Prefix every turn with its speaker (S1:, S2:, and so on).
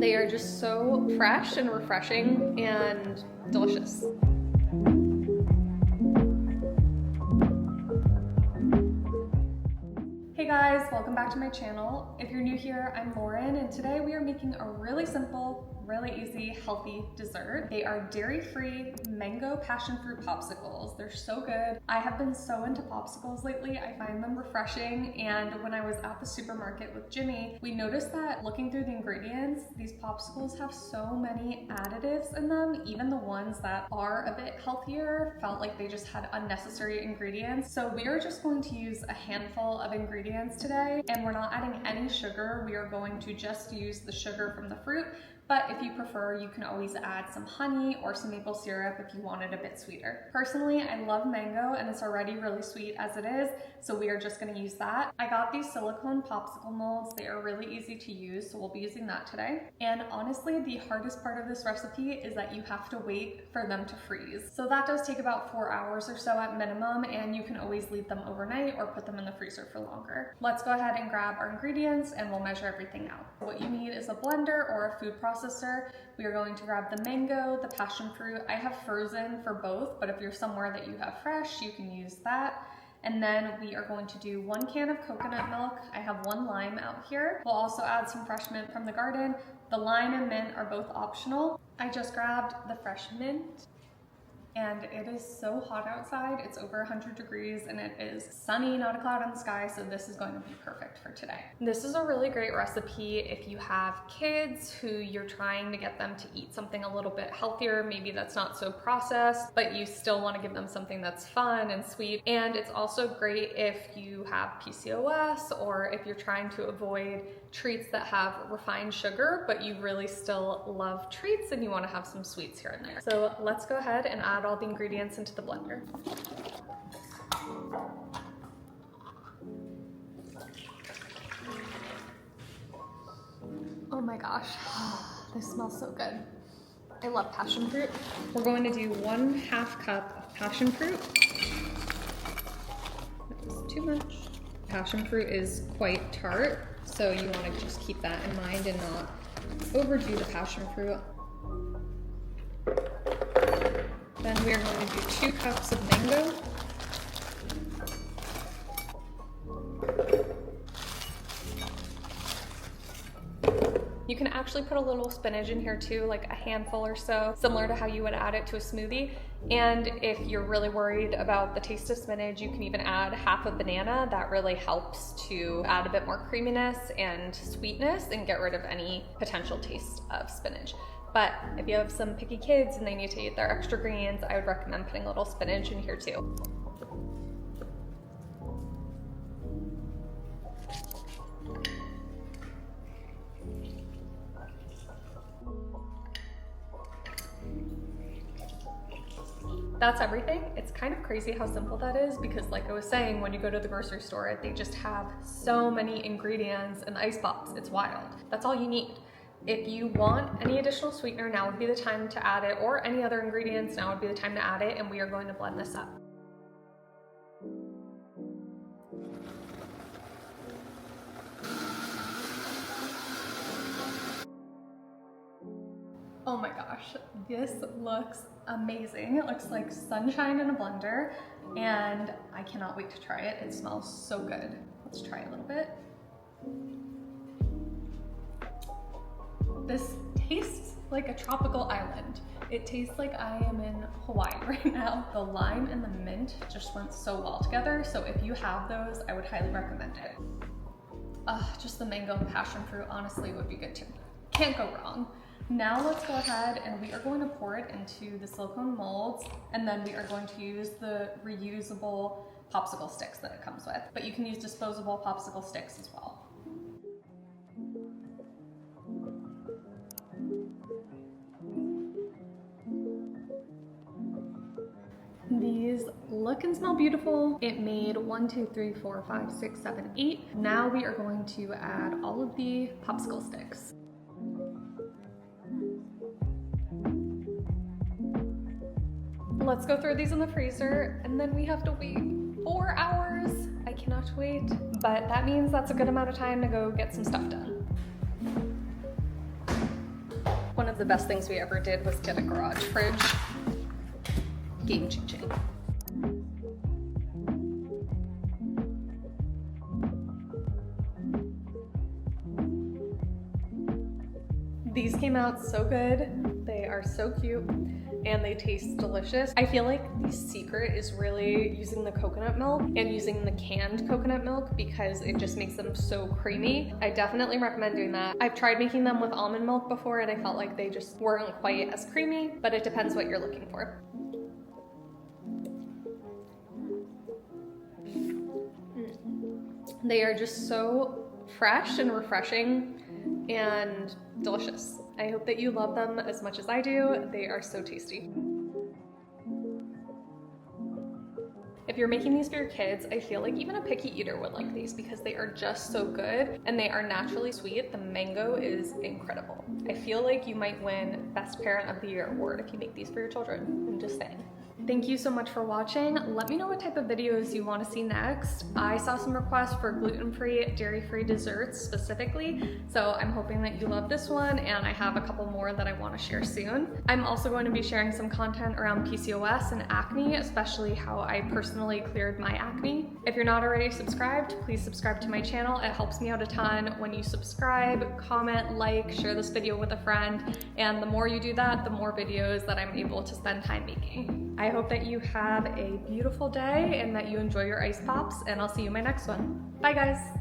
S1: They are just so fresh and refreshing and delicious. Hey guys, welcome back to my channel. If you're new here, I'm Lauren, and today we are making a really simple, really easy, healthy dessert. They are dairy-free mango passion fruit popsicles. They're so good. I have been so into popsicles lately. I find them refreshing, and when I was at the supermarket with Jimmy, we noticed that looking through the ingredients, these popsicles have so many additives in them. Even the ones that are a bit healthier felt like they just had unnecessary ingredients. So we are just going to use a handful of ingredients today, and we're not adding any sugar. We are going to just use the sugar from the fruit. But if you prefer, you can always add some honey or some maple syrup if you want it a bit sweeter. Personally, I love mango and it's already really sweet as it is, so we are just gonna use that. I got these silicone popsicle molds. They are really easy to use, so we'll be using that today. And honestly, the hardest part of this recipe is that you have to wait for them to freeze. So that does take about 4 hours or so at minimum, and you can always leave them overnight or put them in the freezer for longer. Let's go ahead and grab our ingredients and we'll measure everything out. What you need is a blender or a food processor. We are going to grab the mango, the passion fruit. I have frozen for both, but if you're somewhere that you have fresh, you can use that. And then we are going to do 1 can of coconut milk. I have 1 lime out here. We'll also add some fresh mint from the garden. The lime and mint are both optional. I just grabbed the fresh mint. And it is so hot outside. It's over 100 degrees and it is sunny, not a cloud in the sky, so this is going to be perfect for today. This is a really great recipe if you have kids who you're trying to get them to eat something a little bit healthier, maybe that's not so processed, but you still want to give them something that's fun and sweet. And it's also great if you have PCOS or if you're trying to avoid treats that have refined sugar, but you really still love treats and you want to have some sweets here and there. So let's go ahead and add all the ingredients into the blender. Oh my gosh, this smells so good. I love passion fruit. We're going to do 1/2 cup of passion fruit. That was too much. Passion fruit is quite tart, so you want to just keep that in mind and not overdo the passion fruit. Then we are going to do 2 cups of mango. You can actually put a little spinach in here too, like a handful or so, similar to how you would add it to a smoothie. And if you're really worried about the taste of spinach, you can even add half a banana. That really helps to add a bit more creaminess and sweetness and get rid of any potential taste of spinach. But if you have some picky kids and they need to eat their extra greens, I would recommend putting a little spinach in here too. That's everything. It's kind of crazy how simple that is because like I was saying, when you go to the grocery store, they just have so many ingredients in the ice box. It's wild. That's all you need. If you want any additional sweetener, now would be the time to add it, or any other ingredients, now would be the time to add it, and we are going to blend this up. Oh my gosh, this looks amazing. It looks like sunshine in a blender, and I cannot wait to try it. It smells so good. Let's try a little bit. This tastes like a tropical island. It tastes like I am in Hawaii right now. The lime and the mint just went so well together, so if you have those, I would highly recommend it. Just the mango and passion fruit honestly would be good too. Can't go wrong. Now let's go ahead and we are going to pour it into the silicone molds, and then we are going to use the reusable popsicle sticks that it comes with. But you can use disposable popsicle sticks as well. These look and smell beautiful. It made 1, 2, 3, 4, 5, 6, 7, 8. Now we are going to add all of the popsicle sticks. Let's go throw these in the freezer, and then we have to wait 4 hours. I cannot wait, but that means that's a good amount of time to go get some stuff done. the best things we ever did was get a garage fridge. Game changing. These came out so good. They are so cute and they taste delicious. I feel like the secret is really using the coconut milk and using the canned coconut milk because it just makes them so creamy. I definitely recommend doing that. I've tried making them with almond milk before and I felt like they just weren't quite as creamy, but it depends what you're looking for. They are just so fresh and refreshing and delicious. I hope that you love them as much as I do. They are so tasty. If you're making these for your kids, I feel like even a picky eater would like these because they are just so good and they are naturally sweet. The mango is incredible. I feel like you might win Best Parent of the Year award if you make these for your children. I'm just saying. Thank you so much for watching. Let me know what type of videos you want to see next. I saw some requests for gluten-free, dairy-free desserts specifically, so I'm hoping that you love this one, and I have a couple more that I want to share soon. I'm also going to be sharing some content around PCOS and acne, especially how I personally cleared my acne. If you're not already subscribed, please subscribe to my channel. It helps me out a ton when you subscribe, comment, like, share this video with a friend, and the more you do that, the more videos that I'm able to spend time making. I hope that you have a beautiful day and that you enjoy your ice pops, and I'll see you in my next one. Bye guys.